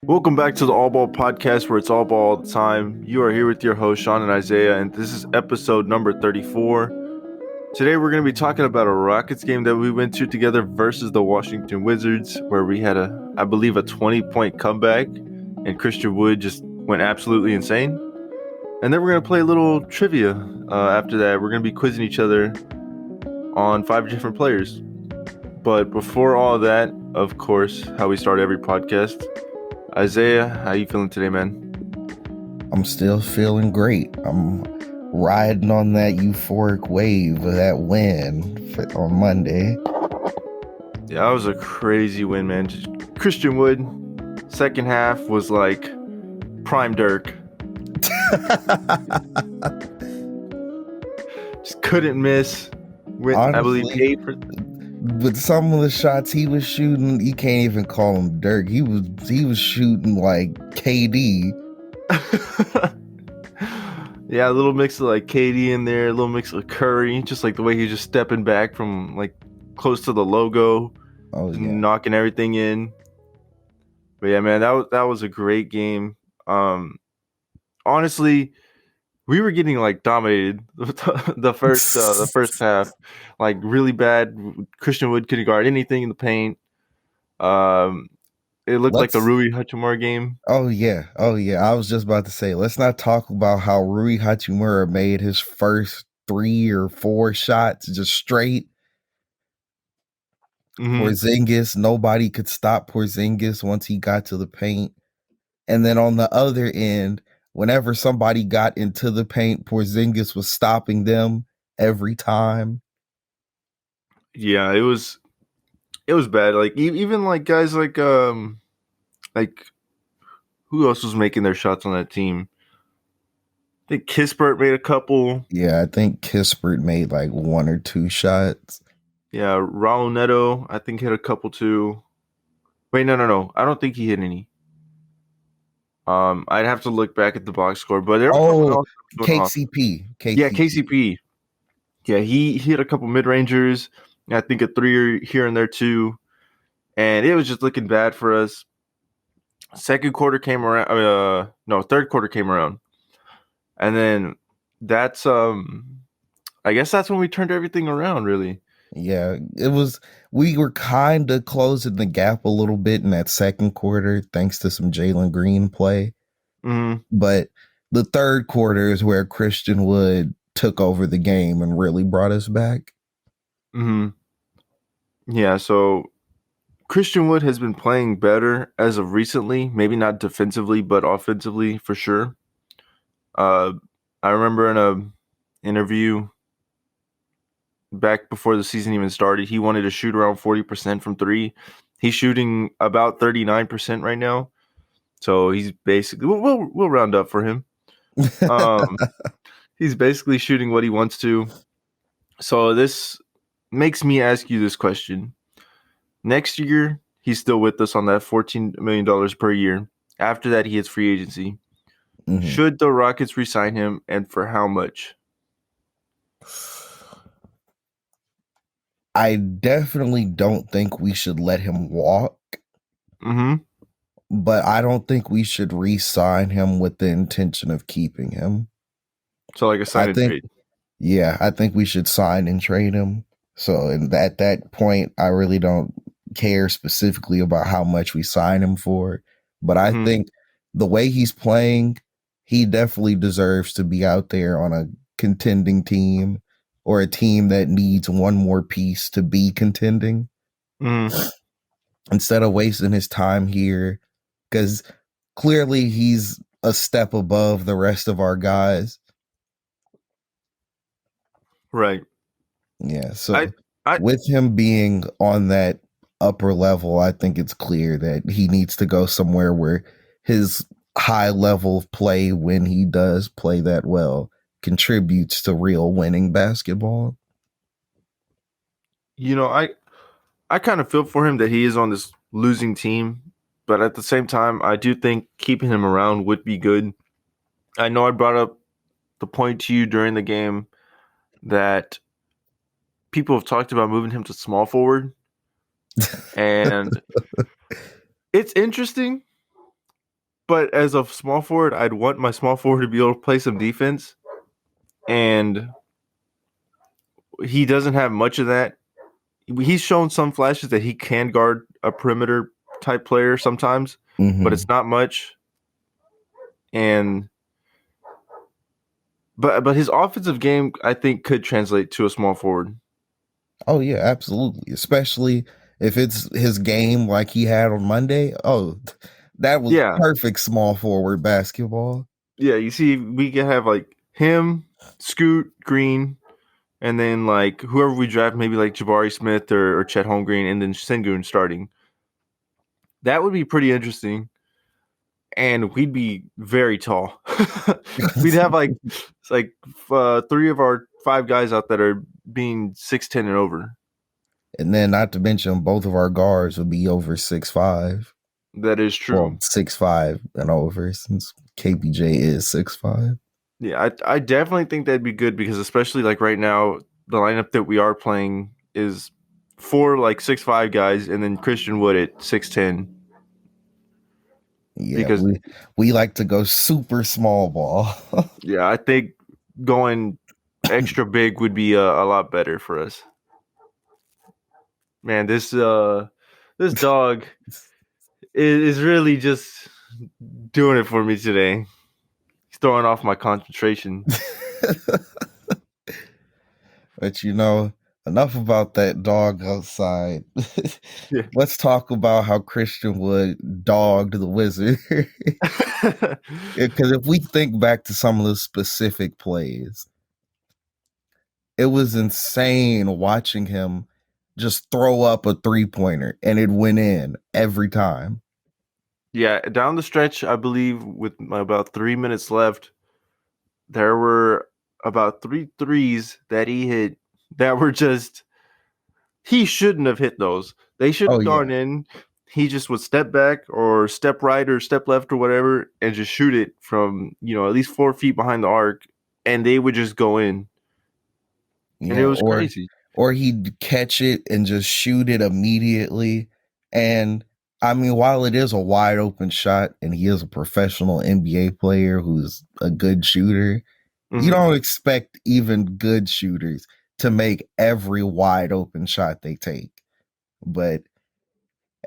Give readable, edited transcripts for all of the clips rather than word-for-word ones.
Welcome back to the All Ball Podcast, where it's all ball all the time. You are here with your host, Sean and Isaiah, and this is episode number 34. Today, we're going to be talking about a Rockets game that we went to together versus the Washington Wizards, where we had I believe, a 20-point comeback, and Christian Wood just went absolutely insane. And then we're going to play a little trivia. After that, we're going to be quizzing each other on 5 different players. But before all that, of course, how we start every podcast. Isaiah, how you feeling today, man? I'm still feeling great. I'm riding on that euphoric wave of that win on Monday. Yeah, that was a crazy win, man. Just Christian Wood, second half was like prime Dirk. Just couldn't miss. Honestly, I believe 8 for... with some of the shots he was shooting, you can't even call him Dirk. He was shooting like KD. Yeah, a little mix of like KD in there, a little mix of Curry, just like the way he's just stepping back from like close to the logo, knocking everything in. But yeah, man, that was a great game. Honestly, we were getting like dominated the first half, like really bad. Christian Wood couldn't guard anything in the paint. It looked like the Rui Hachimura game. Oh yeah. I was just about to say, let's not talk about how Rui Hachimura made his first 3 or 4 shots just straight. Porzingis, nobody could stop Porzingis once he got to the paint. And then on the other end, whenever somebody got into the paint, Porzingis was stopping them every time. Yeah, it was bad. Like even like guys like who else was making their shots on that team? I think Kispert made a couple. Yeah, I think Kispert made like 1 or 2 shots. Yeah, Raul Neto, I think, hit a couple too. Wait, no. I don't think he hit any. I'd have to look back at the box score, but there was KCP. Yeah, KCP. Yeah, he hit a couple mid-rangers. I think a 3 here and there too. And it was just looking bad for us. Third quarter came around. And then that's I guess that's when we turned everything around, really. Yeah, we were kind of closing the gap a little bit in that second quarter thanks to some Jalen Green play. But the third quarter is where Christian Wood took over the game and really brought us back. Yeah, so Christian Wood has been playing better as of recently, maybe not defensively, but offensively for sure. I remember in a interview back before the season even started, he wanted to shoot around 40% from 3. He's shooting about 39% right now. So he's basically, we'll round up for him. He's basically shooting what he wants to. So this makes me ask you this question. Next year, he's still with us on that $14 million per year. After that, he hits free agency. Should the Rockets re-sign him, and for how much? I definitely don't think we should let him walk. But I don't think we should re-sign him with the intention of keeping him. So like a sign and trade. Yeah, I think we should sign and trade him. So at that point, I really don't care specifically about how much we sign him for. But I think the way he's playing, he definitely deserves to be out there on a contending team or a team that needs one more piece to be contending. Instead of wasting his time here, because clearly he's a step above the rest of our guys. Right. Yeah. So with him being on that upper level, I think it's clear that he needs to go somewhere where his high level of play, when he does play that well, contributes to real winning basketball. You know, I kind of feel for him that he is on this losing team, but at the same time, I do think keeping him around would be good. I know I brought up the point to you during the game that people have talked about moving him to small forward, and it's interesting but as a small forward, I'd want my small forward to be able to play some defense, and he doesn't have much of that. He's shown some flashes that he can guard a perimeter type player sometimes, but it's not much. And but his offensive game, I think, could translate to a small forward. Oh yeah, absolutely. Especially if it's his game like he had on Monday. Oh, that was Yeah, perfect small forward basketball. yeah. You see, we can have like him, Scoot, Green, and then like whoever we draft, maybe like Jabari Smith or Chet Holmgren, and then Sengun starting. That would be pretty interesting, and we'd be very tall. We'd have like 3 of our 5 guys out that are being 6'10" and over. And then not to mention both of our guards would be over 6'5". That is Well, true. 6'5" and over, since KPJ is 6'5". Yeah, I definitely think that'd be good because especially like right now, the lineup that we are playing is 4 like 6'5" guys, and then Christian Wood at 6'10". Yeah, Because we like to go super small ball. yeah, I think going extra big would be a lot better for us. Man, this dog is really just doing it for me today. He's throwing off my concentration. But enough about that dog outside. Yeah. Let's talk about how Christian Wood dogged the Wizard. Because if we think back to some of the specific plays, it was insane watching him just throw up a 3-pointer and it went in every time. Yeah, down the stretch, I believe with about 3 minutes left, there were about 3 threes that he hit that were just he shouldn't have hit those. They should Oh have yeah. gone in. He just would step back or step right or step left or whatever and just shoot it from, at least 4 feet behind the arc, and they would just go in. And it Yeah, was crazy. or he'd catch it and just shoot it immediately. And I mean, while it is a wide open shot and he is a professional NBA player who's a good shooter, you don't expect even good shooters to make every wide open shot they take. But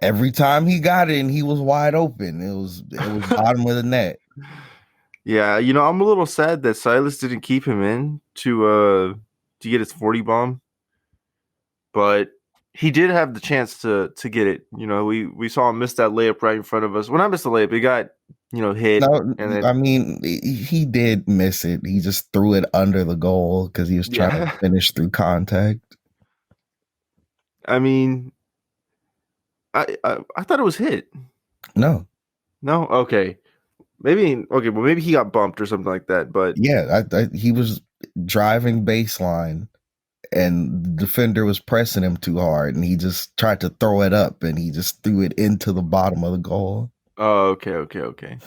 every time he got it and he was wide open, it was bottom of the net. Yeah, I'm a little sad that Silas didn't keep him in to get his 40 bomb, but he did have the chance to get it. We saw him miss that layup right in front of us. When I missed the layup, it got hit, No, and then I mean, he did miss it. He just threw it under the goal because he was trying to yeah. finish through contact. I mean, I thought it was hit. No. No, okay, well maybe he got bumped or something like that. But Yeah, he was driving baseline and the defender was pressing him too hard and he just tried to throw it up and he just threw it into the bottom of the goal. oh, okay.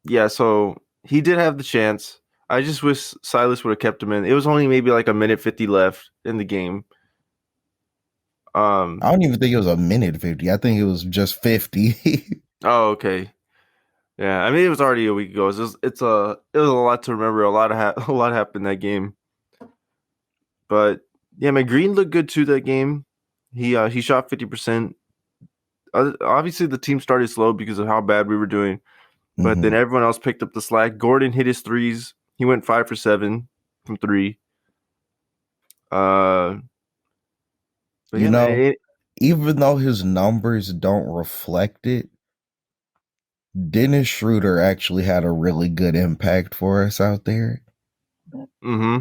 Yeah, so he did have the chance. I just wish Silas would have kept him in. It was only maybe like a minute 50 left in the game. I don't even think it was a minute 50. I think it was just 50. Oh, okay. Yeah, I mean it was already a week ago. It was a lot to remember. A lot a lot happened in that game. But yeah, man, Green looked good too that game. He shot 50%. Obviously, the team started slow because of how bad we were doing, but then everyone else picked up the slack. Gordon hit his threes. He went 5 for 7 from 3. But yeah, man. Even though his numbers don't reflect it, Dennis Schroeder actually had a really good impact for us out there. Yeah,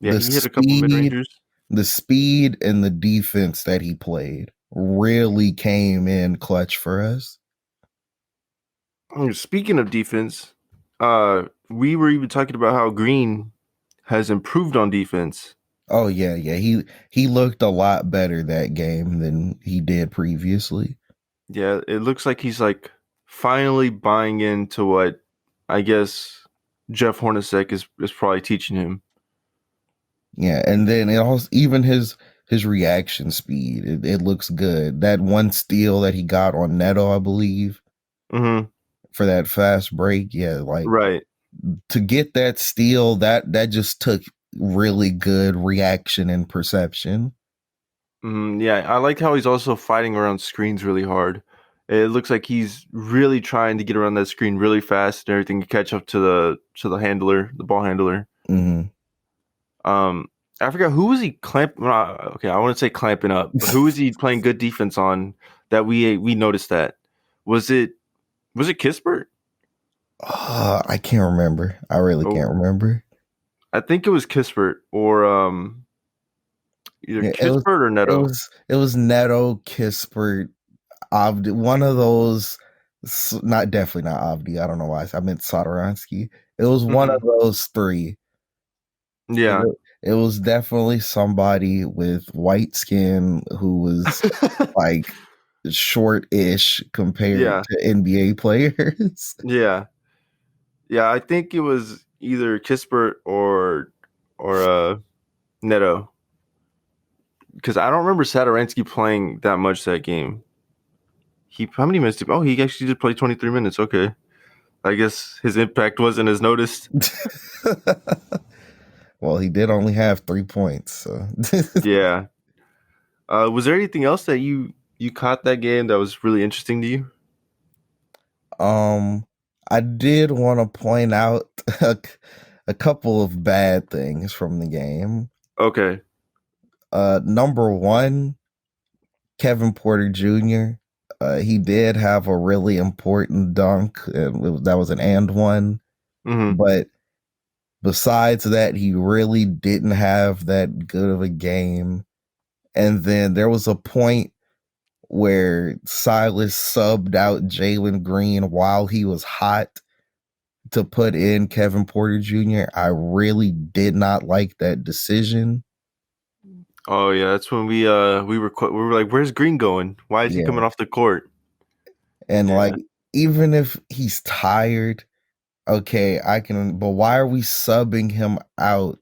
he hit a couple mid-rangers. The speed and the defense that he played really came in clutch for us. Speaking of defense, we were even talking about how Green has improved on defense. Oh yeah. He looked a lot better that game than he did previously. Yeah, it looks like he's like finally buying into what I guess Jeff Hornacek is probably teaching him. Yeah, and then it also even his reaction speed, it looks good. That one steal that he got on Neto, I believe, Mm-hmm. for that fast break. Yeah, like Right. to get that steal, that just took really good reaction and perception. Yeah, I like how he's also fighting around screens really hard. It looks like he's really trying to get around that screen really fast and everything to catch up to the handler, the ball handler. Mm-hmm. Um, I forgot who was he clamping. Okay, I want to say clamping up, but who was he playing good defense on that we noticed that? Was it Kispert? I can't remember. I really Oh, can't remember. I think it was Kispert or either Yeah, Kispert or Neto. it was Neto, Kispert, Avdi, one of those. Not definitely not Avdi. I don't know why I meant Satoransky. It was one of Hmm. those three. And Yeah. it was definitely somebody with white skin who was like short-ish compared Yeah. to NBA players. Yeah. Yeah, I think it was either Kispert or Neto because I don't remember Satoransky playing that much that game. He how many minutes did? Oh, he actually did play 23 minutes. Okay, I guess his impact wasn't as noticed. Well, he did only have 3 points. So. Yeah. Was there anything else that you caught that game that was really interesting to you? um, I did want to point out a couple of bad things from the game. Okay. Number one, Kevin Porter Jr. He did have a really important dunk. That was an and one. Mm-hmm. But besides that, he really didn't have that good of a game. And then there was a point where Silas subbed out Jalen Green while he was hot to put in Kevin Porter Jr. I really did not like that decision. Oh yeah, that's when we were like, "Where's Green going? Why is he Yeah. coming off the court?" And like, Yeah. even if he's tired, okay, I can, but why are we subbing him out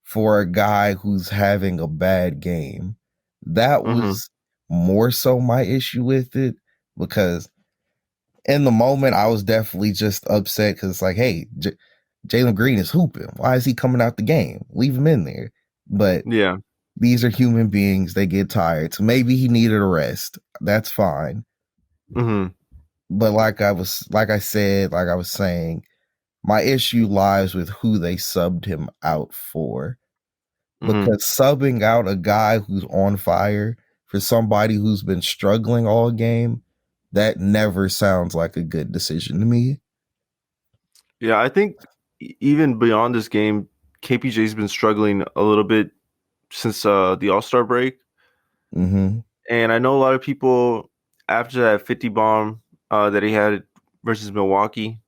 for a guy who's having a bad game? That Mm-hmm. was more so my issue with it because in the moment I was definitely just upset because it's like, hey, Jalen Green is hooping. Why is he coming out the game? Leave him in there. But Yeah. these are human beings. They get tired. So maybe he needed a rest. That's fine. Mm-hmm. But like I was saying, my issue lies with who they subbed him out for. Mm-hmm. Because subbing out a guy who's on fire for somebody who's been struggling all game, that never sounds like a good decision to me. Yeah, I think even beyond this game, KPJ's been struggling a little bit since the All-Star break. Mm-hmm. And I know a lot of people after that 50 bomb that he had versus Milwaukee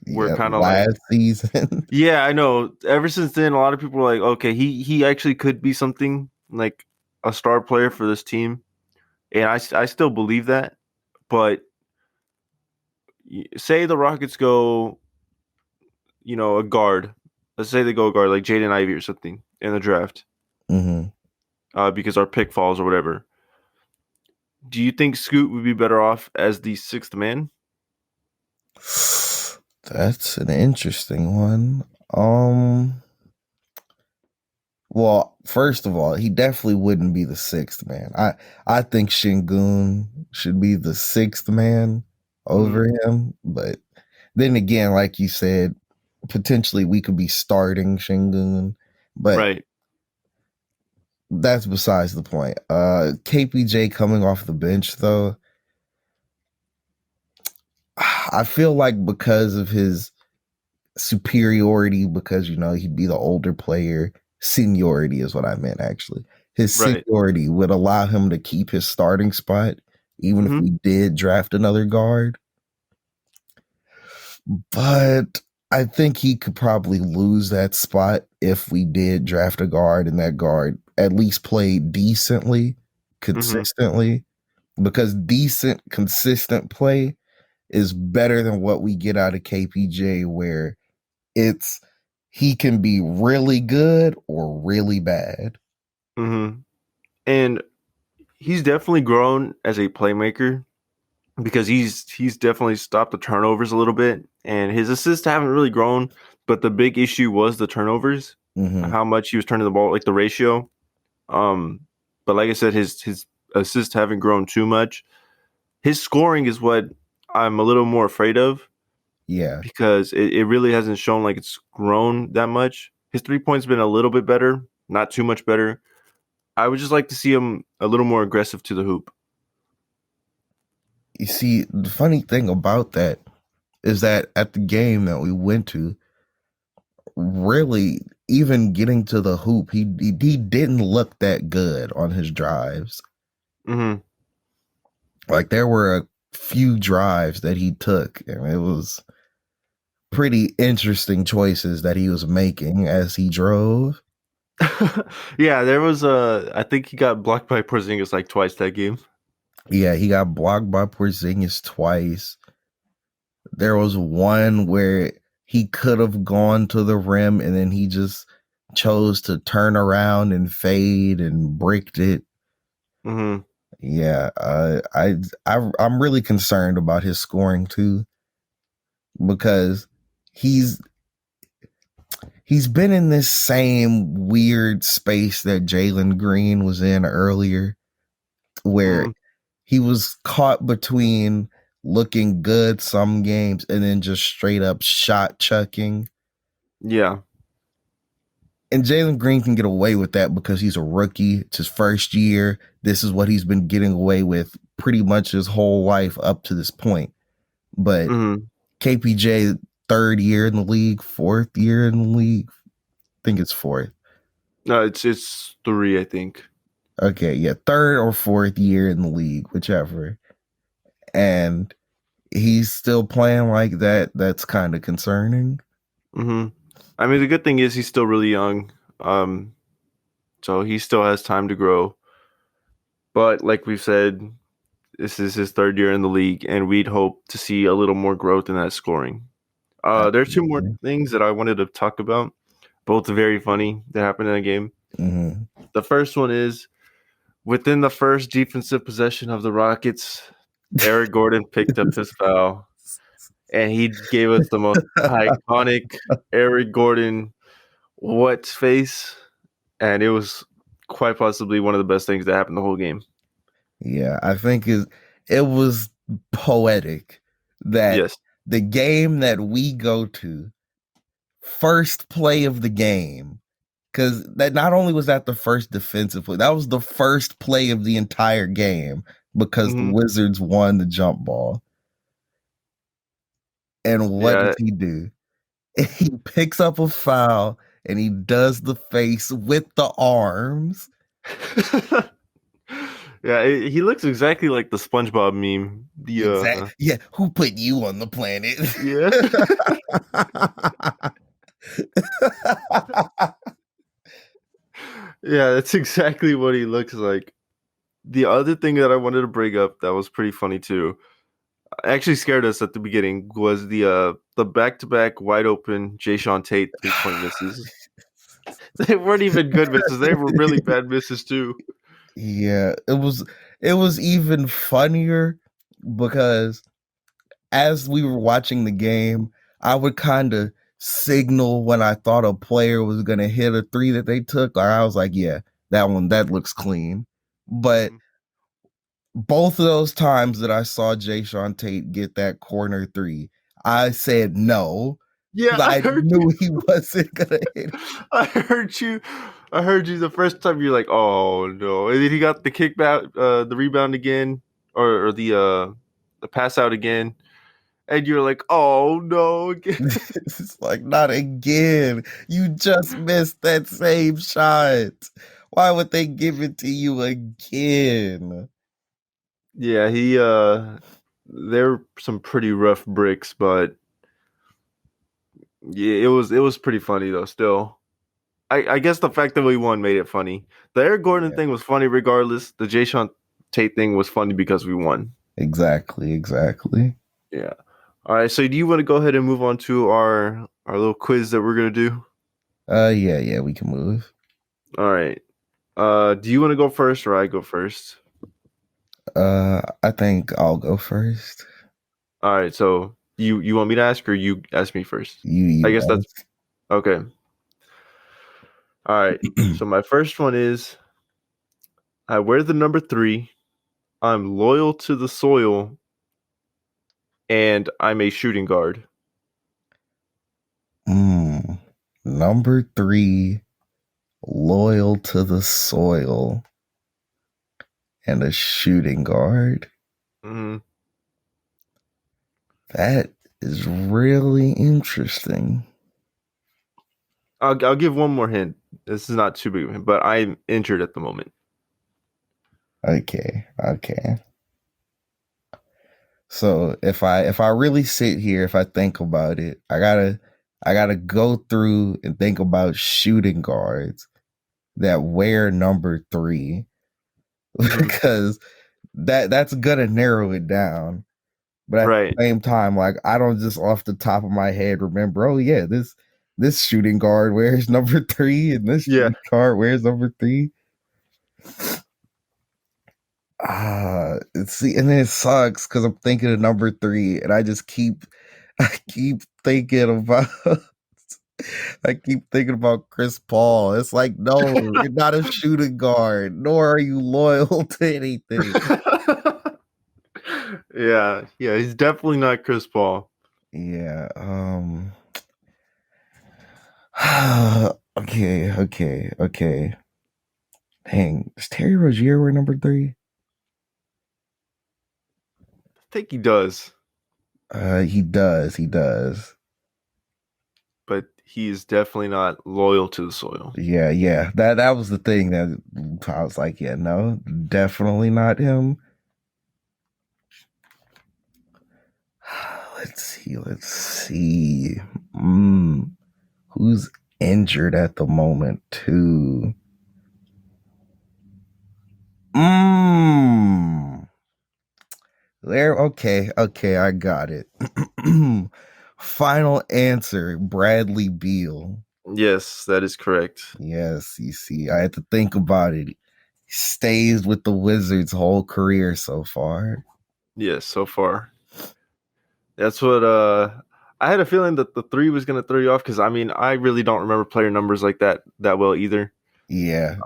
were Yeah, kind of like, last season. yeah, I know. Ever since then, a lot of people are like, okay, he actually could be something like a star player for this team, and I still believe that. But say the Rockets go, a guard. Let's say they go guard like Jaden Ivey or something in the draft, Mm-hmm. because our pick falls or whatever. Do you think Scoot would be better off as the sixth man? That's an interesting one. Um, well, first of all, he definitely wouldn't be the sixth man. I think Shingun should be the sixth man Hmm. over him, but then again, like you said, potentially we could be starting Shingun, but Right. that's besides the point. KPJ coming off the bench though, I feel like because of his superiority, because he'd be the older player. Seniority is what I meant actually. His Right. seniority would allow him to keep his starting spot, even if Hmm. we did draft another guard. But I think he could probably lose that spot if we did draft a guard and that guard at least played decently, Hmm. consistently, because decent, consistent play is better than what we get out of KPJ, where it's he can be really good or really bad. Hmm. And he's definitely grown as a playmaker. because he's definitely stopped the turnovers a little bit, and his assists haven't really grown. But the big issue was the turnovers, Mm-hmm. how much he was turning the ball, like the ratio. Um, but like I said, his assists haven't grown too much. His scoring is what I'm a little more afraid of Yeah. because it really hasn't shown like it's grown that much. His 3 points been a little bit better, not too much better. I would just like to see him a little more aggressive to the hoop. You see, the funny thing about that is that at the game that we went to, really, even getting to the hoop, he didn't look that good on his drives. Mm-hmm. Like there were a few drives that he took, and it was pretty interesting choices that he was making as he drove. Yeah, there was I think he got blocked by Porzingis like twice that game. Yeah, he got blocked by Porzingis twice. There was one where he could have gone to the rim and then he just chose to turn around and fade and bricked it. Mm-hmm. Yeah, I'm really concerned about his scoring too because he's he's been in this same weird space that Jalen Green was in earlier, where Mm-hmm. he was caught between looking good some games and then just straight up shot chucking. Yeah. And Jalen Green can get away with that because he's a rookie. It's his first year. This is what he's been getting away with pretty much his whole life up to this point. But Mm-hmm. KPJ, third year in the league, fourth year in the league. I think it's fourth. No, it's three, I think. Okay, yeah, third or fourth year in the league, whichever. And he's still playing like that. That's kind of concerning. Mm-hmm. I mean, the good thing is he's still really young, so he still has time to grow. But like we've said, this is his third year in the league, and we'd hope to see a little more growth in that scoring. There's two more Absolutely. things that I wanted to talk about, both very funny that happened in the game. Mm-hmm. The first one is within the first defensive possession of the Rockets, Eric Gordon picked up his foul, and he gave us the most iconic Eric Gordon what face, and it was quite possibly one of the best things that happened the whole game. Yeah, I think it was poetic that Yes. the game that we go to, first play of the game, because that not only was that the first defensive play, that was the first play of the entire game because the Hmm. Wizards won the jump ball. And what does Yeah. he do? He picks up a foul and he does the face with the arms. Yeah, he looks exactly like the SpongeBob meme. Exactly. Yeah. Who put you on the planet? Yeah. Yeah, that's exactly what he looks like. The other thing that I wanted to bring up that was pretty funny too, actually scared us at the beginning, was the back-to-back wide open Jay Sean Tate 3-point misses. They weren't even good misses. They were really bad misses too. Yeah, it was even funnier because as we were watching the game, I would kind of signal when I thought a player was going to hit a three that they took, or I was like, yeah, that looks clean. But Mhm. both of those times that I saw Jay Sean Tate get that corner three, I said no Yeah, because I I heard you. knew he wasn't gonna hit. I heard you. I heard you the first time. You're like, "Oh no!" And then he got the kickback, the rebound again, or the pass out again, and you're like, "Oh no!" Again. It's like not again. You just missed that same shot. Why would they give it to you again? Yeah, they're some pretty rough bricks, but yeah, it was pretty funny though. Still, I guess the fact that we won made it funny. The Eric Gordon Yeah, thing was funny regardless. The Jay Sean Tate thing was funny because we won. exactly. Yeah. All right. So do you want to go ahead and move on to our little quiz that we're gonna do? Yeah, we can move. All right. Do you want to go first or I go first? I think I'll go first. All right, so you want me to ask or you ask me first? I You guess that's ask. okay. All right. So my first one is I wear the number 3. I'm loyal to the soil and I'm a shooting guard. Number 3, loyal to the soil and a shooting guard. Mm-hmm. That is really interesting. I'll give one more hint. This is not too big of a hint, but I'm injured at the moment. Okay. So if I really sit here, if I think about it, I gotta go through and think about shooting guards that wear number 3 Mm-hmm. because that's gonna narrow it down. But at Right. the same time, like I don't just off the top of my head remember, oh yeah, this shooting guard wears number 3 and this Yeah. shooting guard wears number 3. See, and then it sucks because I'm thinking of number 3, and I just keep, I keep thinking about, I keep thinking about Chris Paul. It's like, no, you're not a shooting guard, nor are you loyal to anything. Yeah, he's definitely not Chris Paul. Yeah. Okay. Dang, does Terry Rozier wear number 3? I think he does, He does. He does. but he is definitely not loyal to the soil. Yeah. That was the thing that I was like, yeah, no, definitely not him. Let's see. Who's injured at the moment too? Mm. There, okay, I got it. Final answer, Bradley Beal. Yes, that is correct. Yes, you see, I had to think about it. He stays with the Wizards whole career so far. Yes, so far. That's what I had a feeling that the 3 was gonna throw you off because I mean I really don't remember player numbers like that well either. Yeah.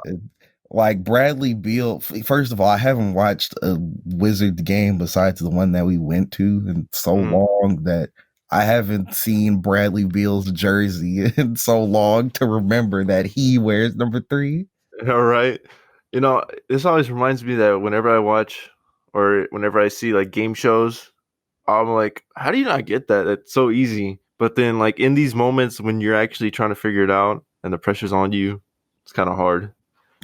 Like Bradley Beal, first of all, I haven't watched a Wizard game besides the one that we went to in so Mhm. long that I haven't seen Bradley Beal's jersey in so long to remember that he wears number 3. All right. You know, this always reminds me that whenever I watch or whenever I see like game shows, I'm like, how do you not get that? It's so easy. But then like in these moments when you're actually trying to figure it out and the pressure's on you, it's kind of hard.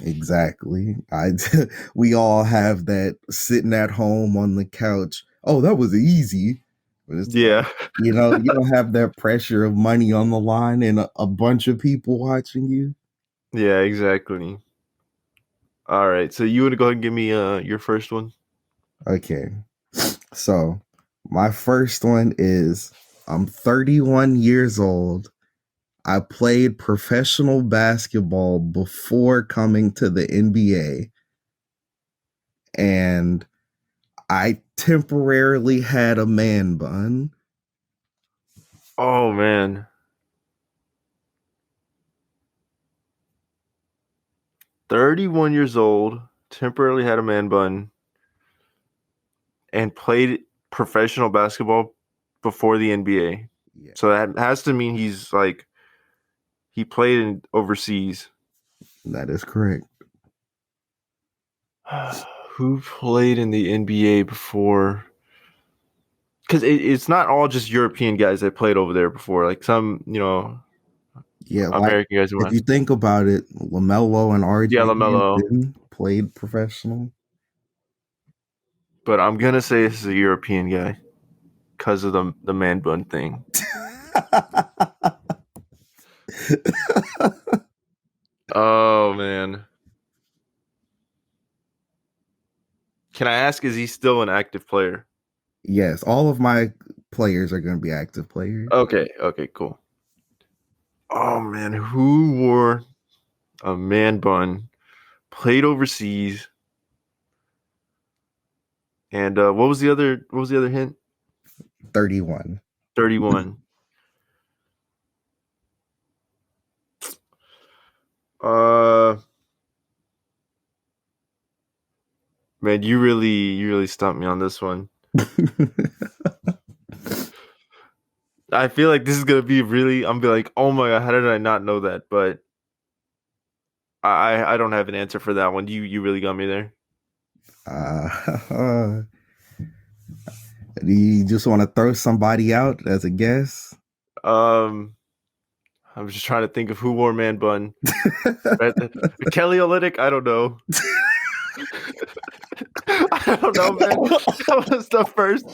Exactly. We all have that sitting at home on the couch. Oh, that was easy. But it's like, Yeah. you don't have that pressure of money on the line and a bunch of people watching you. Yeah, exactly. All right. So you want to go ahead and give me your first one? Okay. So, my first one is I'm 31 years old. I played professional basketball before coming to the NBA, and I temporarily had a man bun. Oh man. 31 years old, temporarily had a man bun, and played professional basketball before the NBA. Yeah, So that has to mean he's like he played in overseas. that is correct. Who played in the NBA before? Because it's not all just European guys that played over there before. Like some, Yeah, like American guys who if went. you think about it, LaMelo and Yeah, RJ LaMelo. Hampton played professional. But I'm gonna say this is a European guy because of the man bun thing. Oh man. Can I ask, is he still an active player? Yes, all of my players are going to be active players. Okay, cool. Oh man, who wore a man bun, played overseas, And what was the other hint? 31. 31. Man, you really stumped me on this one. I feel like this is gonna be really. I'm be like, oh my god, how did I not know that? But I don't have an answer for that one. You really got me there. Do you just want to throw somebody out as a guess? Um, I'm just trying to think of who wore man bun. Kelly Olynyk. I don't know. I don't know, man. That was the first.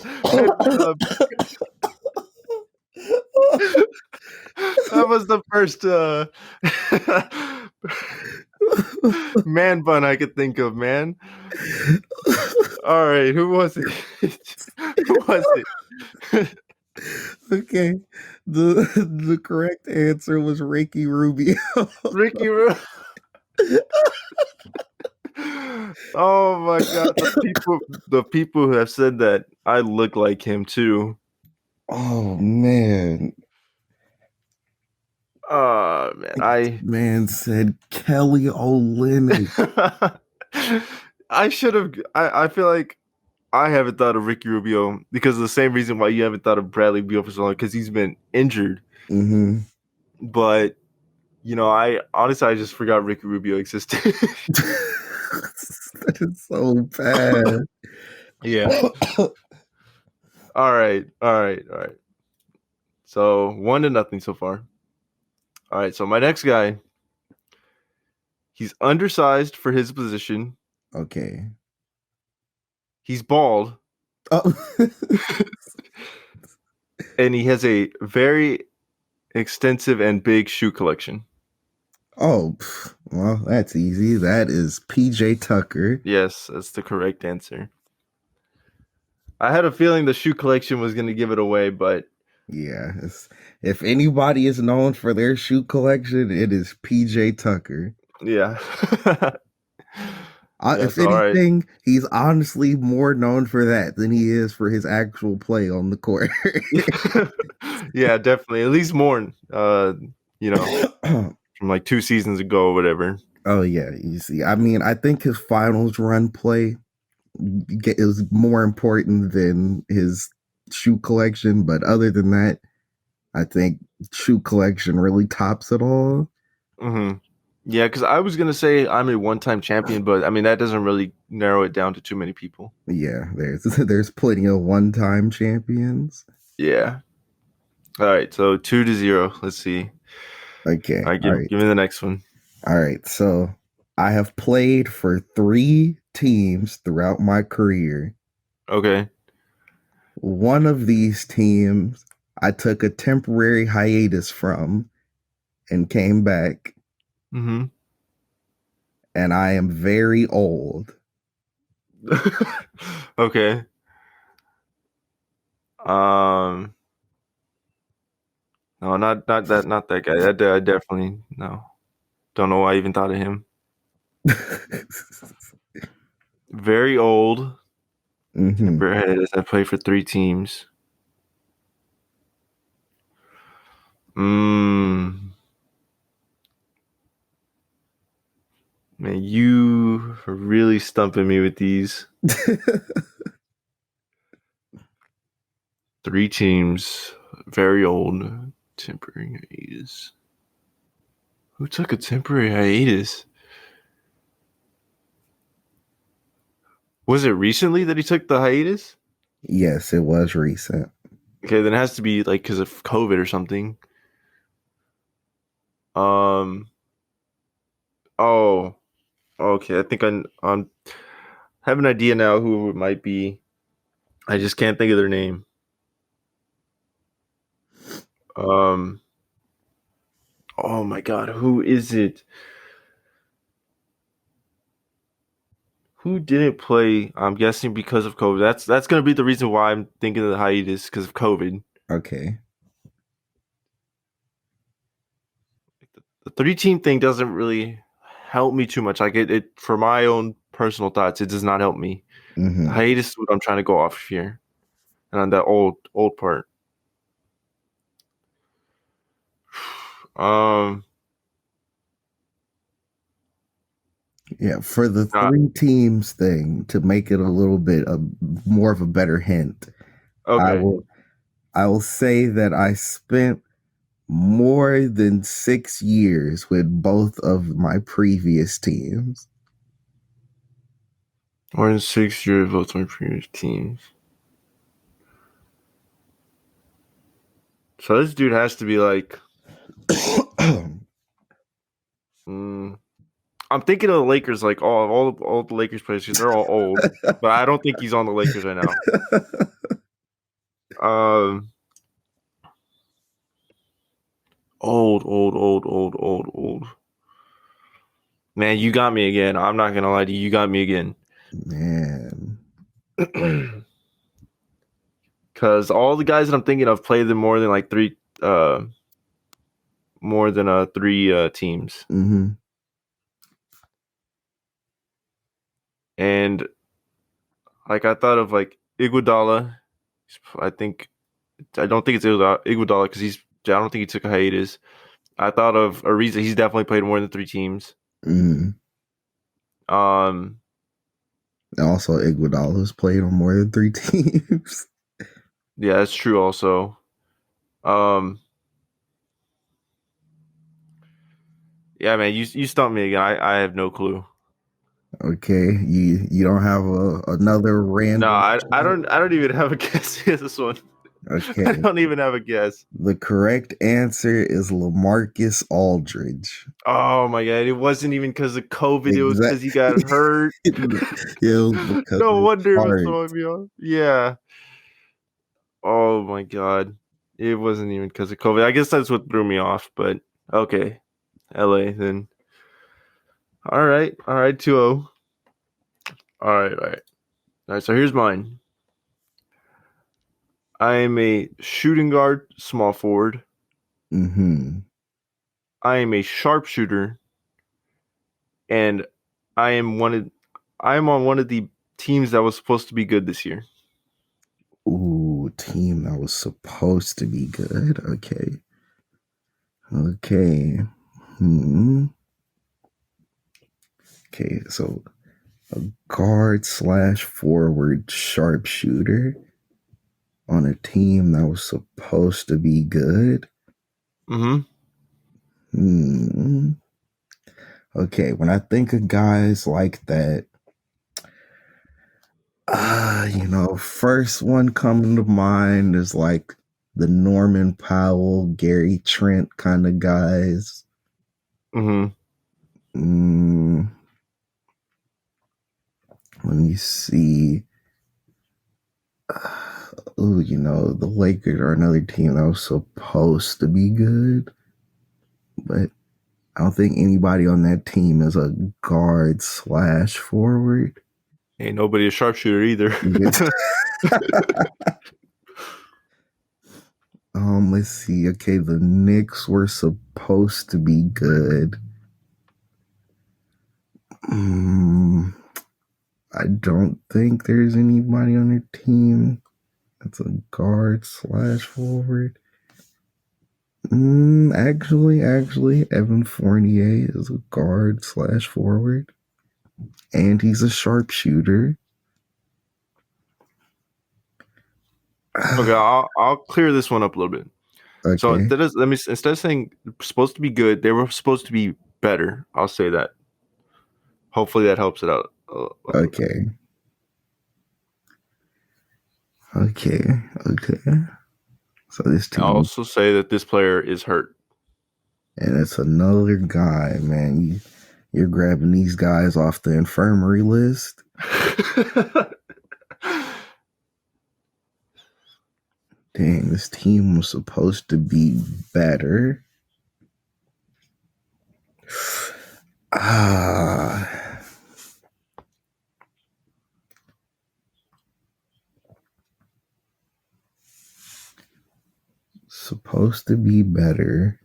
That was the first man bun I could think of, man. All right, who was it? Who was it? Okay. The correct answer was Ricky Rubio. Ricky Rubio. Oh my god, the people who have said that I look like him too. Oh man. Man, Said Kelly Olynyk. I should have. I feel like I haven't thought of Ricky Rubio because of the same reason why you haven't thought of Bradley Beal for so long, because he's been injured. Mm-hmm. But I just forgot Ricky Rubio existed. That is so bad. Yeah. All right. So 1-0 so far. All right. So my next guy, he's undersized for his position. Okay. He's bald. Oh. And he has a very extensive and big shoe collection. Oh, well, that's easy. That is PJ Tucker. Yes, that's the correct answer. I had a feeling the shoe collection was going to give it away, but yeah, if anybody is known for their shoe collection, it is PJ Tucker. Yeah. If Yes, all right. anything, he's honestly more known for that than he is for his actual play on the court. Yeah, definitely. At least more, from like 2 seasons ago or whatever. Oh yeah, you see, I mean, I think his finals run play is more important than his shoe collection, but other than that, I think shoe collection really tops it all. Mm-hmm. Yeah, because I was gonna say I'm a one-time champion, but I mean that doesn't really narrow it down to too many people. Yeah, there's plenty of one-time champions. Yeah. All right, so 2-0. Let's see. Okay. All right, All give right. me the next one. All right. So I have played for 3 teams throughout my career. Okay. One of these teams I took a temporary hiatus from and came back. Mm-hmm. And I am very old. Okay. No, not that guy. I definitely no. Don't know why I even thought of him. Very old. Mm-hmm. Temporary as I played for 3 teams. Man, you are really stumping me with these. 3 teams, very old, temporary hiatus. Who took a temporary hiatus? Was it recently that he took the hiatus? Yes, it was recent. Okay, then it has to be like because of COVID or something. Oh, okay. I think I have an idea now who it might be. I just can't think of their name. Oh my god, who is it? Who didn't play? I'm guessing because of COVID. That's gonna be the reason why I'm thinking of the hiatus, because of COVID. Okay. The 3-team thing doesn't really help me too much. Like it for my own personal thoughts, it does not help me. Hiatus is what I'm trying to go off here, and on that old part. Yeah, for the three teams thing, to make it a little bit more of a better hint, Okay. I will say that I spent more than 6 years with both of my previous teams. More than 6 years with both my previous teams. So this dude has to be like. I'm thinking of the Lakers, like all the Lakers players, because they're all old. But I don't think he's on the Lakers right now. Old. Man, you got me again. I'm not gonna lie to you. You got me again. Man. Because all the guys that I'm thinking of played in more than three teams. Mm-hmm. And I thought of Iguodala. I don't think it's Iguodala because I don't think he took a hiatus. I thought of Ariza. He's definitely played more than 3 teams. Mm-hmm. Also, Iguodala's played on more than 3 teams. Yeah, that's true. Also, yeah, man, you stumped me again. I have no clue. Okay, you don't have another random. No, I don't even have a guess here. This one. Okay, I don't even have a guess. The correct answer is LaMarcus Aldridge. Oh my god! It wasn't even because of COVID. It was because he got hurt. No wonder it was throwing me off. Yeah. Oh my god! It wasn't even because of COVID. I guess that's what threw me off. But okay, LA then. All right, 2-0. All right. So here's mine. I am a shooting guard, small forward. Mm-hmm. I am a sharpshooter, and I am on one of the teams that was supposed to be good this year. Ooh, team that was supposed to be good. Okay. Okay, so a guard / forward sharpshooter on a team that was supposed to be good. Okay, when I think of guys like that, first one coming to mind is like the Norman Powell, Gary Trent kind of guys. Let me see. The Lakers are another team that was supposed to be good, but I don't think anybody on that team is a guard / forward. Ain't nobody a sharpshooter either. Let's see. Okay, the Knicks were supposed to be good. I don't think there's anybody on their team that's a guard / forward. Actually, Evan Fournier is a guard / forward, and he's a sharpshooter. Okay, I'll clear this one up a little bit. Okay. So instead of saying supposed to be good, they were supposed to be better. I'll say that. Hopefully that helps it out. Okay. So this team. I'll also say that this player is hurt. And it's another guy, man. You're grabbing these guys off the infirmary list. Dang, this team was supposed to be better. Supposed to be better.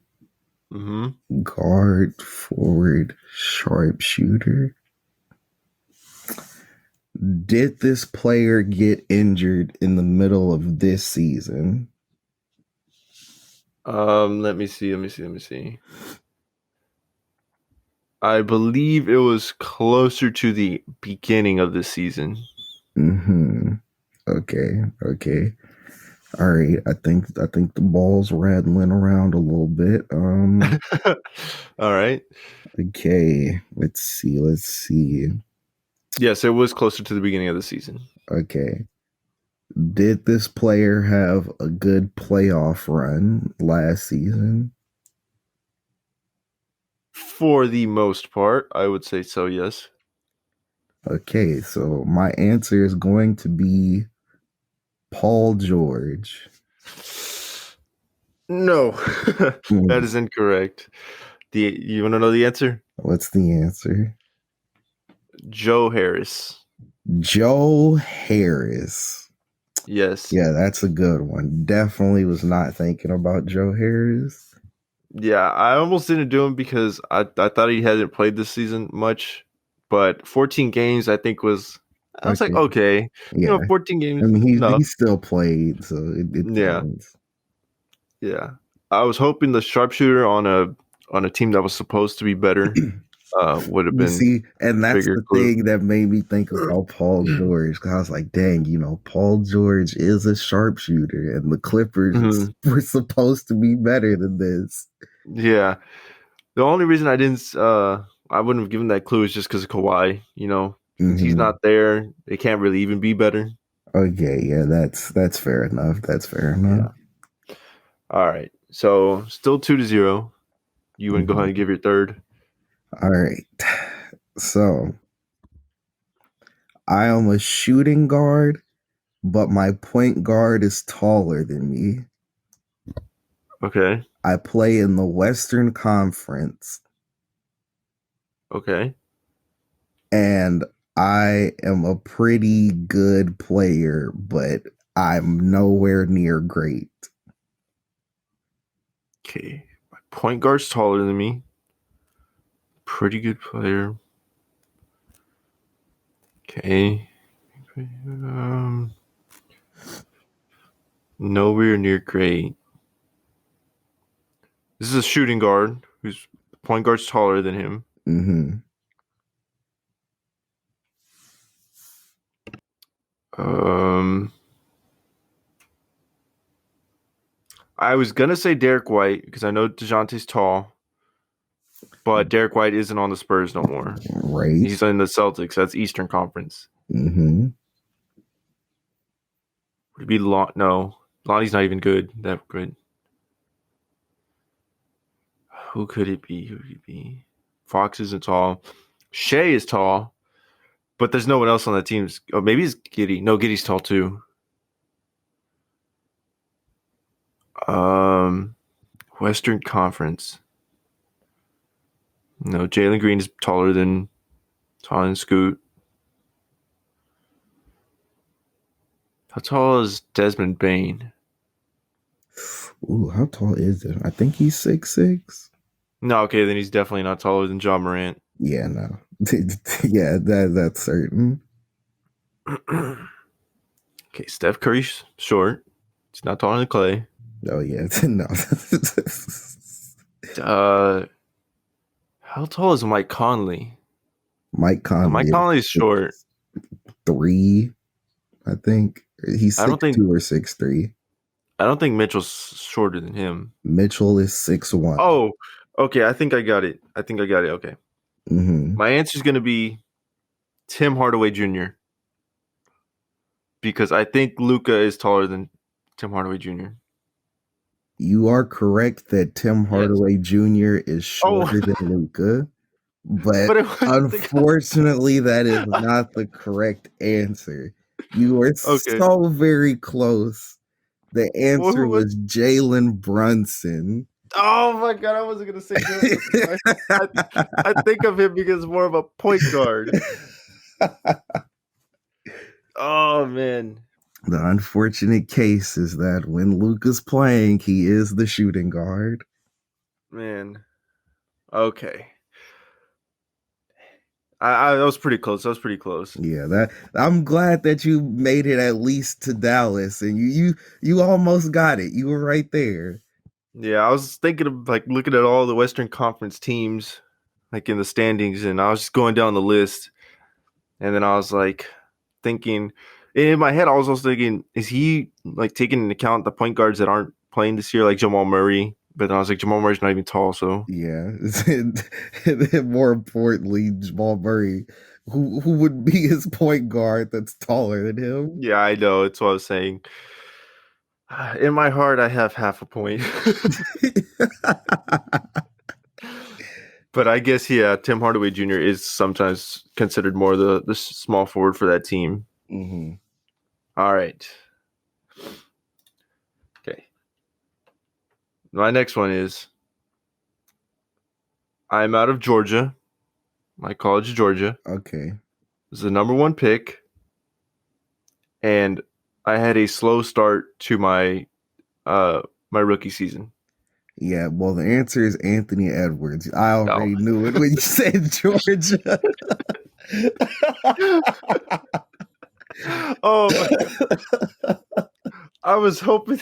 Guard, forward, sharpshooter. Did this player get injured in the middle of this season? Let me see. I believe it was closer to the beginning of the season. Mm-hmm. Okay. All right. I think the ball's rattling around a little bit. All right. Okay. Let's see. Yes, it was closer to the beginning of the season. Okay. Did this player have a good playoff run last season? For the most part, I would say so, yes. Okay, so my answer is going to be Paul George. No, that Hmm. is incorrect. You want to know the answer? What's the answer? Joe Harris. Joe Harris. Yes. Yeah, that's a good one. Definitely was not thinking about Joe Harris. Yeah, I almost didn't do him because I thought he hadn't played this season much, but 14 games I think was I was like, Okay. okay, Yeah. 14 I games mean, is he enough. still played, so it Yeah, counts. yeah. I was hoping the sharpshooter on a team that was supposed to be better would have You been see, and a that's bigger the clue. thing that made me think about Paul George. Cause I was like, dang, Paul George is a sharpshooter, and the Clippers Mhm. were supposed to be better than this. Yeah. The only reason I wouldn't have given that clue is just because of Kawhi. Since he's Hmm. not there, they can't really even be better. Okay, yeah, that's fair enough. That's fair enough. Yeah. All right. So still 2-0. You want to go ahead Mhm. and give your third? All right. So I am a shooting guard, but my point guard is taller than me. Okay. I play in the Western Conference, Okay. and I am a pretty good player, but I'm nowhere near great. Okay. My point guard's taller than me. Pretty good player. Okay. Um, Nowhere near great. This is a shooting guard whose point guard's taller than him. Hmm. Um, I was gonna say Derek White because I know DeJounte's tall, but Derek White isn't on the Spurs no more. Right. He's in the Celtics. That's Eastern Conference. Hmm. Would it be No, Lonnie's not even good. That good. Who could it be? Who could it be? Fox isn't tall. Shea is tall, but there's no one else on that team. Oh, maybe it's Giddy. No, Giddy's tall too. Um, Western Conference. No, Jalen Green is taller than Scoot. How tall is Desmond Bain? Ooh, how tall is it? I think he's 6'6". No, okay, then he's definitely not taller than John Morant. Yeah, no. Yeah, that's certain. Okay, Steph Curry's short. He's not taller than Clay. Oh yeah, no. Uh, how tall is Mike Conley? Mike No, Conley Mike is Conley's short. 6'3", I think. He's I don't six think two or 6'3". I don't think Mitchell's shorter than him. Mitchell is 6'1". Oh, okay. I think I got it. Okay. Mm-hmm. My answer is going to be Tim Hardaway Jr. because I think Luca is taller than Tim Hardaway Jr. You are correct that Tim Yes. Hardaway Jr. is Oh, shorter than Luca, but but it wasn't the guy. unfortunately, that is not the correct answer. You were Okay. so very close. The Well, answer who was? was Jalen Brunson. Oh my god! I wasn't gonna say Jalen Brunson. I think of him because more of a point guard. Oh man, The unfortunate case is that when Luca's playing, he is the shooting guard. man. Okay. That was pretty close. That was pretty close. Yeah, that I'm glad that you made it at least to Dallas, and you almost got it. You were right there. Yeah, I was thinking of like looking at all the Western Conference teams, like in the standings, and I was just going down the list, and then I was like thinking in my head, I was also thinking, is he like taking into account the point guards that aren't playing this year, like Jamal Murray? But then I was like, Jamal Murray's not even tall, so Yeah, and more importantly, Jamal Murray, who would be his point guard that's taller than him. yeah, I know. It's what I was saying. In my heart, I have half a point. But I guess, yeah, Tim Hardaway Jr. is sometimes considered more the small forward for that team. Mm-hmm. All right. Okay. My next one is I'm out of Georgia, my college of Georgia. Okay. This is the number one pick. And I had a slow start to my rookie season. Yeah, well, the answer is Anthony Edwards. I Oh. already knew it when you said Georgia. Oh my god. I was hoping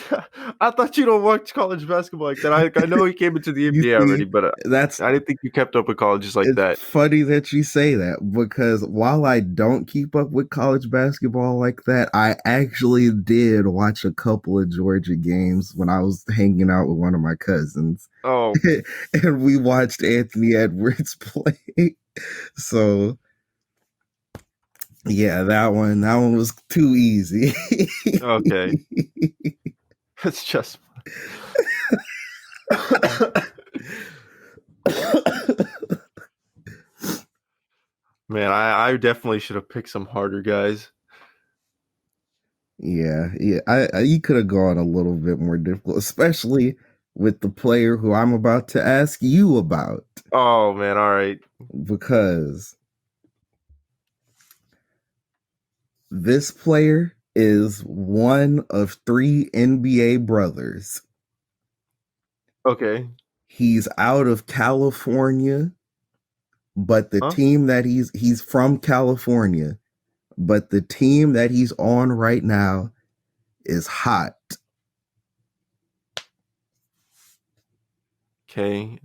I thought you don't watch college basketball like that. I know he came into the You NBA see, already, but that's I didn't think you kept up with colleges like it's that. funny that you say that because while I don't keep up with college basketball like that, I actually did watch a couple of Georgia games when I was hanging out with one of my cousins. Oh, And we watched Anthony Edwards play. So yeah, that one was too easy. okay. That's just man, I definitely should have picked some harder guys. Yeah. You could have gone a little bit more difficult, especially with the player who I'm about to ask you about, Oh man, all right. because this player is one of three NBA brothers. Okay. He's out of California, but the Huh? team that he's from California, but the team that he's on right now is hot. Okay.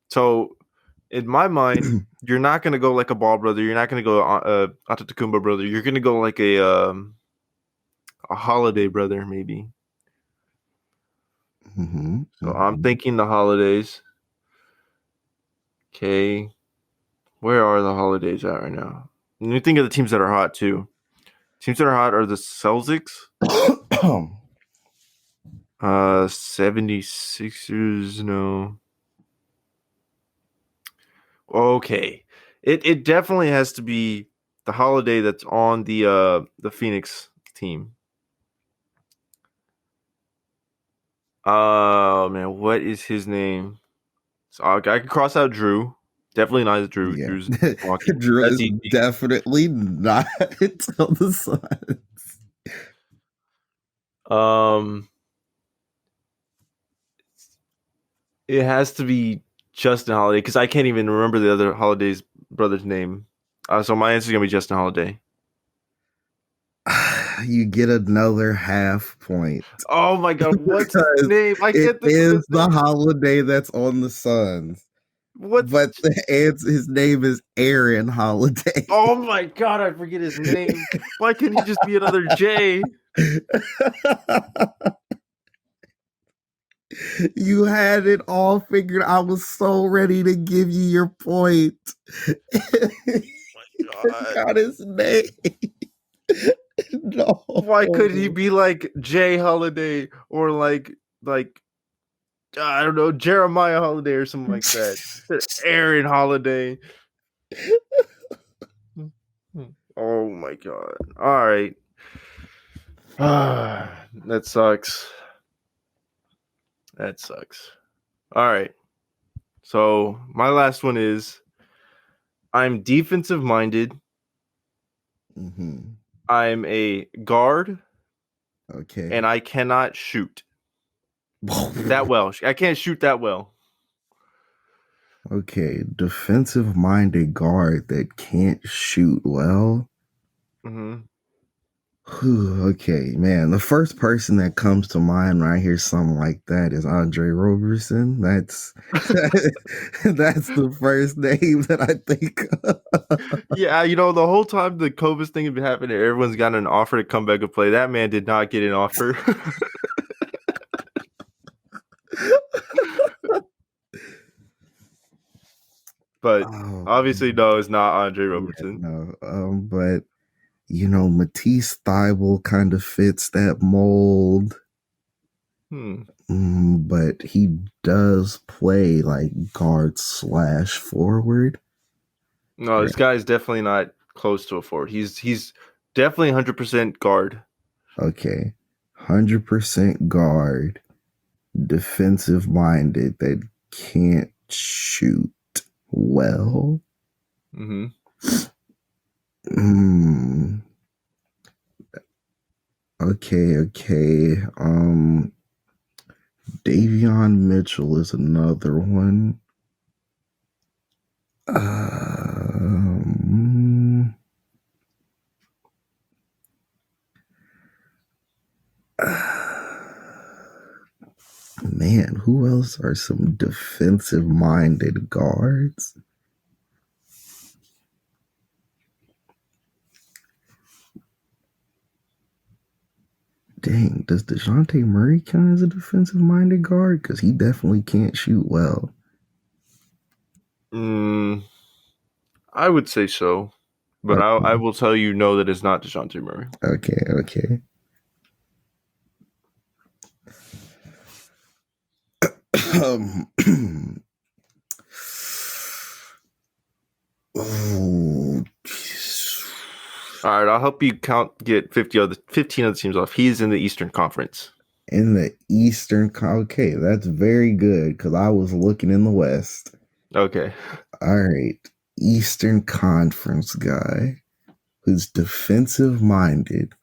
So in my mind, you're not gonna go like a Ball brother. You're not gonna go Antetokounmpo brother. You're gonna go like a Holiday brother, maybe. Mm-hmm, So I'm mm-hmm. thinking the Holidays. Okay, where are the Holidays at right now? And you think of the teams that are hot too. Teams that are hot are the Celtics, 76ers. No. Okay, it definitely has to be the Holiday that's on the Phoenix team. Oh man, what is his name? So I can cross out Drew. Definitely not Drew. Yeah. Drew's Milwaukee. Drew That's is easy. definitely not on the Suns. Um, it has to be Justin Holiday because I can't even remember the other Holiday's brother's name. So my answer is gonna be Justin Holiday. You get another half point Oh my god, what's his because name? I it can't think of is his the name. holiday that's on the Suns. What's? But his name is Aaron Holiday. Oh my god, I forget his name. Why can't he just be another J? You had it all figured. I was so ready to give you your point. You God. forgot his name. No. Why couldn't he be like Jay Holiday or like I don't know, Jeremiah Holiday or something like that? Aaron Holiday. Oh my god. All right. That sucks. That sucks. All right. So my last one is I'm defensive minded. Mm-hmm. I'm a guard Okay. and I cannot shoot that well. I can't shoot that well. Okay, defensive-minded guard that can't shoot well. Mm-hmm. Okay, man. The first person that comes to mind when I hear something like that is Andre Roberson. That's the first name that I think of. Yeah, the whole time the COVID thing had been happening, everyone's gotten an offer to come back and play. That man did not get an offer. But Oh, obviously, no, it's not Andre yeah, Robertson. no. But Matisse Thybulle kind of fits that mold. Hmm. But he does play like guard/forward. No, this guy is definitely not close to a forward. He's definitely 100% guard. Okay. 100% guard, defensive minded that can't shoot well. Mm-hmm. Hmm. Okay. Davion Mitchell is another one. Um, Man, who else are some defensive minded guards? Dang, does DeJounte Murray count as a defensive minded guard? Because he definitely can't shoot well. I would say so, but I Okay, will tell you no, that is not DeJounte Murray. okay. um, oh, All right, I'll help you get 15 other teams off. He's in the Eastern Conference. in the Eastern, okay, that's very good because I was looking in the West. Okay. All right, Eastern Conference guy who's defensive minded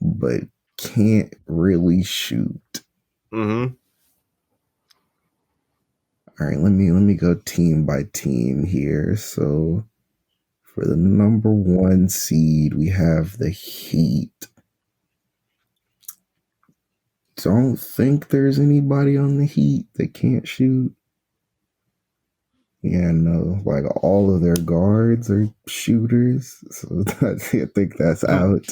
but can't really shoot. Mm-hmm. All right, let me go team by team here. So for the number 1 seed, we have the Heat. Don't think there's anybody on the Heat that can't shoot. Yeah, no, like all of their guards are shooters, so I think that's out.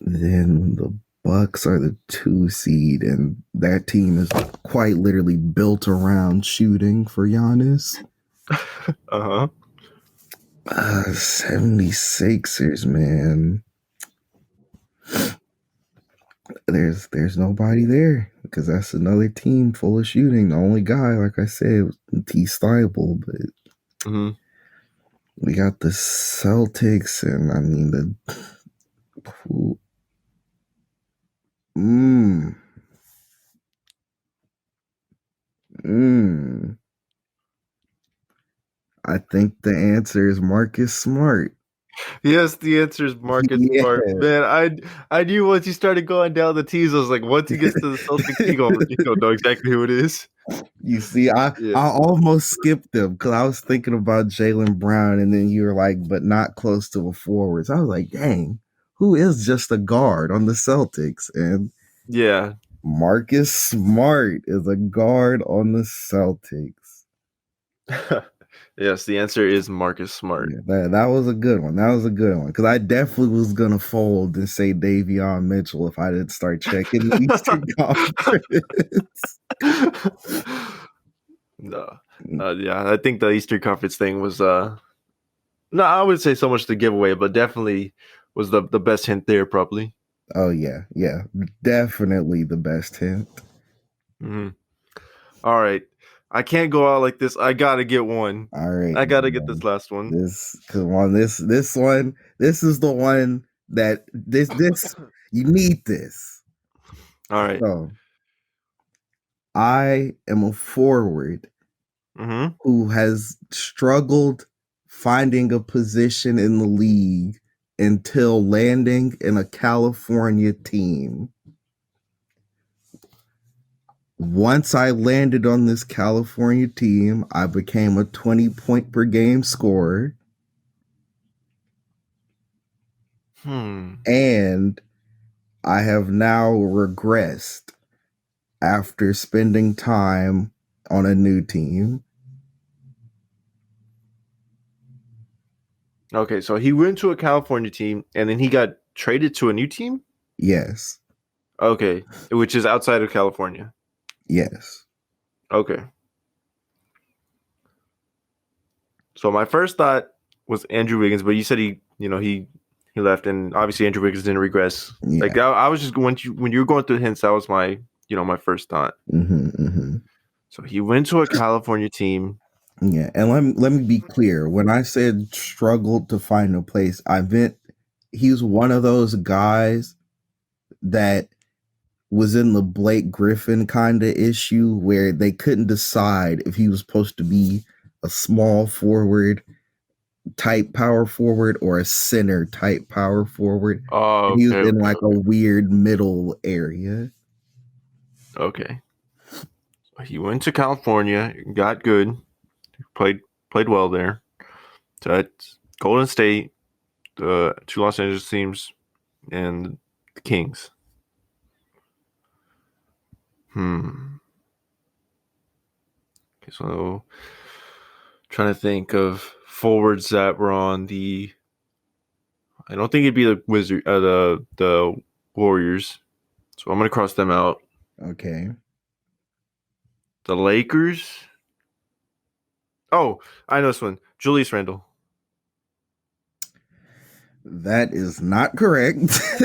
Then the Bucks are the 2 seed, and that team is quite literally built around shooting for Giannis. Uh-huh. 76ers, man. There's nobody there because that's another team full of shooting. The only guy, like I said, was T. Thybulle, but Mm-hmm. we got the Celtics, and I mean who, mm, mm, I think the answer is Marcus Smart. Yes, the answer is Marcus Yeah, Smart. Man, I knew once you started going down the teams, I was like, once he gets to the Celtics, you gonna know exactly who it is. you see, I Yeah. almost skipped them because I was thinking about Jaylen Brown, and then you were like, but not close to a forward. So I was like, dang, who is just a guard on the Celtics? And Yeah. Marcus Smart is a guard on the Celtics. Yes, the answer is Marcus Smart. Yeah, that was a good one. That was a good one because I definitely was gonna fold and say Davion Mitchell if I didn't start checking the Eastern Conference. No. Yeah, I think the Eastern Conference thing was no, I would say so much the giveaway, but definitely was the best hint there, probably. Oh yeah, definitely the best hint. Mm-hmm. All right. I can't go out like this. I gotta get one. All right, I gotta get this man. last one. This come on, this one, this is the one that this you need this. All right. So I am a forward Mm-hmm. who has struggled finding a position in the league until landing in a California team. Once I landed on this California team, I became a 20-point per game scorer. And I have now regressed after spending time on a new team. Okay, so he went to a California team and then he got traded to a new team? Yes. Okay, which is outside of California. Yes. Okay. So my first thought was Andrew Wiggins, but you said he left, and obviously Andrew Wiggins didn't regress. Yeah. Like I was just when you were going through hints, that was my my first thought. So he went to a California team. Yeah, and let me be clear. When I said struggled to find a place, I meant he's one of those guys that was in the Blake Griffin kind of issue where they couldn't decide if he was supposed to be a small forward type power forward or a center type power forward. Oh, And he was okay, in okay, like a weird middle area. okay. So he went to California, got good, played well there. So that's Golden State, the two Los Angeles teams, and the Kings. Okay, so trying to think of forwards that were on the. I don't think it'd be the the Warriors, so I'm gonna cross them out. Okay. The Lakers. Oh, I know this one. Julius Randle. That is not correct.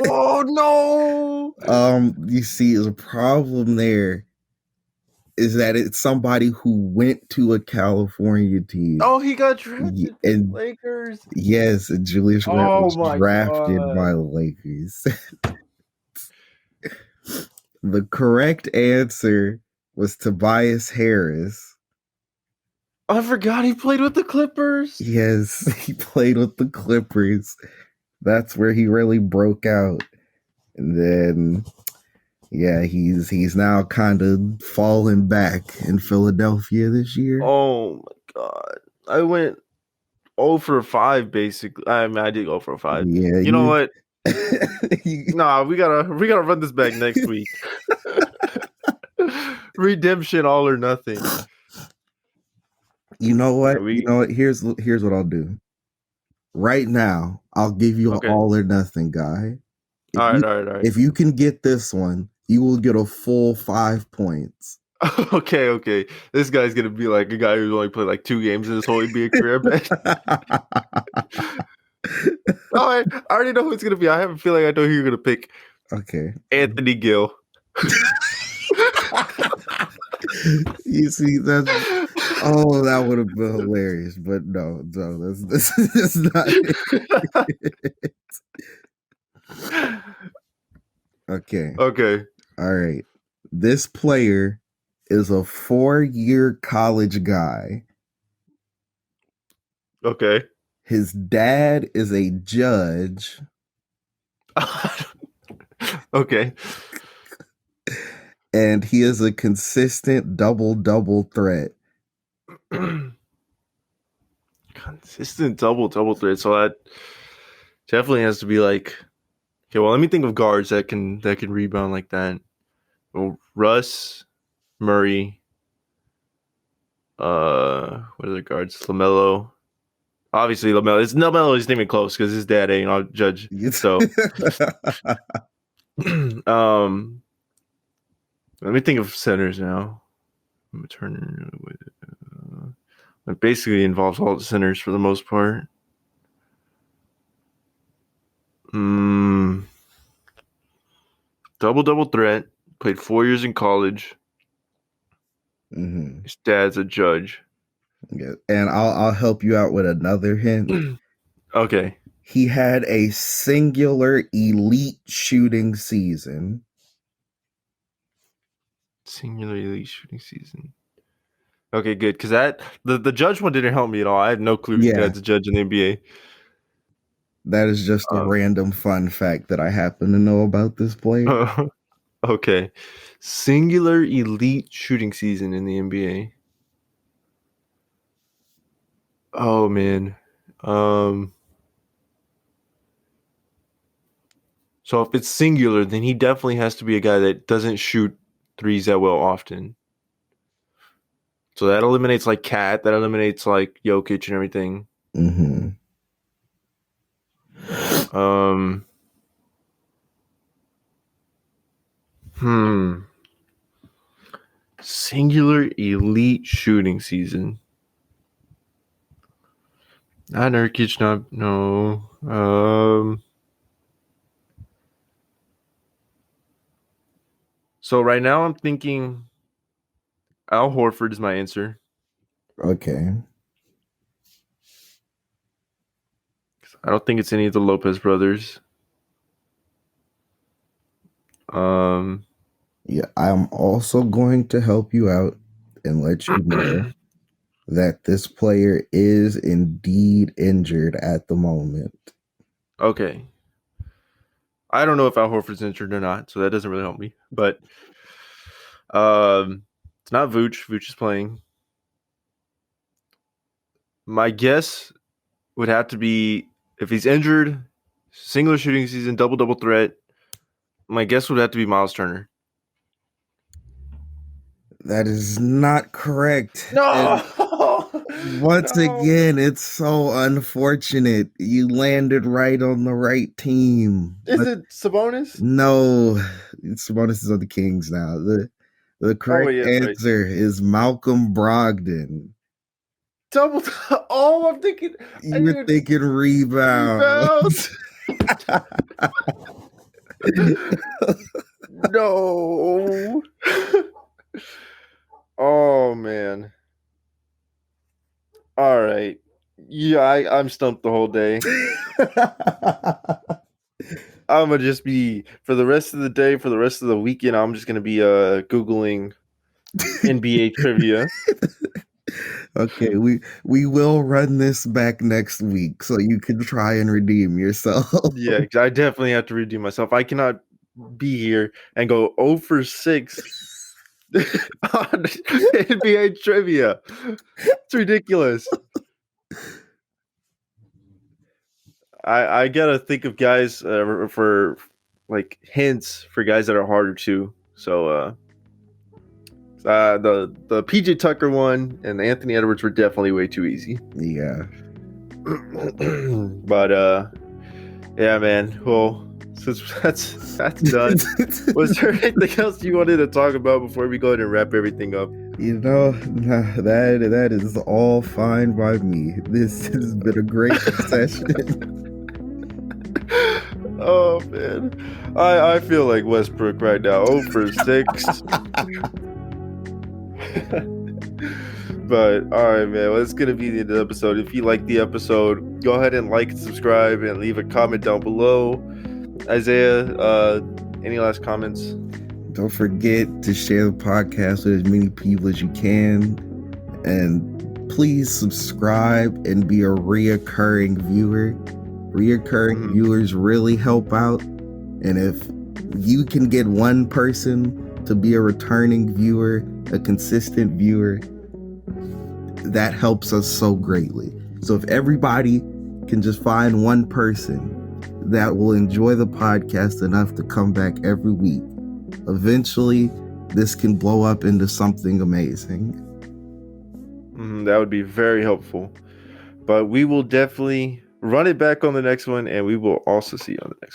Oh no! You see, there's a problem there is that it's somebody who went to a California team. Oh, he got drafted to the And Lakers. yes, and Julius Randle Oh was my drafted god! by the Lakers. The correct answer was Tobias Harris. I forgot he played with the Clippers. Yes, he played with the Clippers. That's where he really broke out. And then yeah, he's now kind of falling back in Philadelphia this year. Oh my god! I went 0 for 5 basically. I mean, I did go for 5. Yeah, you know what? Nah, we gotta run this back next week. Redemption, all or nothing. You know what? Here's what I'll do. Right now, I'll give you an all or nothing guy. All right. If you can get this one, you will get a full 5 points. Okay. This guy's gonna be like a guy who's only played like 2 games in his whole NBA career. I already know who it's gonna be. I have a feeling I know who you're gonna pick. Okay. Anthony Gill. You see, that would have been hilarious, but no, that's not it. Okay. All right. This player is a 4-year college guy. Okay. His dad is a judge. Okay. And he is a consistent double threat. Consistent double threat. So that definitely has to be like. Okay, well, let me think of guards that can rebound like that. Well, Russ, Murray. What are the guards? LaMelo. Obviously, LaMelo isn't even close because his dad ain't a judge. So, let me think of centers now. Turner. It basically involves all the centers for the most part. Double threat. Played 4 years in college. His dad's a judge. Yeah, and I'll help you out with another hint. Okay. He had a singular elite shooting season. Singular elite shooting season. Okay, good. Because the judge one didn't help me at all. I had no clue his dad's a judge in the NBA. That is just a random fun fact that I happen to know about this player. Okay. Singular elite shooting season in the NBA. Oh man. So if it's singular, then he definitely has to be a guy that doesn't shoot threes that well often. So that eliminates like Cat, that eliminates like Jokic and everything. Mm-hmm. Hmm. Singular elite shooting season. Not Nurkic, not no. So right now I'm thinking Al Horford is my answer. Okay. I don't think it's any of the Lopez brothers. Yeah, I'm also going to help you out and let you know that this player is indeed injured at the moment. Okay. I don't know if Al Horford's injured or not, so that doesn't really help me. But it's not Vooch. Vooch is playing. My guess would have to be if he's injured, singular shooting season, double threat. My guess would have to be Miles Turner. That is not correct. And No, once no. again, it's so unfortunate. You landed right on the right team. Is But it Sabonis? no, Sabonis is on the Kings now. The Oh, correct he is right. answer is Malcolm Brogdon. Double. Oh, I'm thinking. I You were didn't thinking rebounds. rebounds. No. Oh man. All right. Yeah, I'm stumped the whole day. I'm gonna just be for the rest of the day, for the rest of the weekend. I'm just gonna be googling NBA trivia. Okay, we will run this back next week so you can try and redeem yourself. Yeah, 'cause I definitely have to redeem myself. I cannot be here and go 0 for 6 on NBA trivia. It's ridiculous. I gotta think of guys for like hints for guys that are harder to. So the PJ Tucker one and the Anthony Edwards were definitely way too easy. Yeah. But yeah, man. Well, since that's done, was there anything else you wanted to talk about before we go ahead and wrap everything up? You know, that is all fine by me. This has been a great session. Oh man, I feel like Westbrook right now. 0 for 6. But all right, man. Well, it's gonna be the end of the episode. If you like the episode, go ahead and like, subscribe, and leave a comment down below. Isaiah, any last comments? Don't forget to share the podcast with as many people as you can, and please subscribe and be a reoccurring viewer. Reoccurring viewers really help out, and if you can get one person to be a returning viewer, a consistent viewer, that helps us so greatly. So if everybody can just find one person that will enjoy the podcast enough to come back every week, eventually this can blow up into something amazing. That would be very helpful. But we will definitely run it back on the next one, and we will also see you on the next one.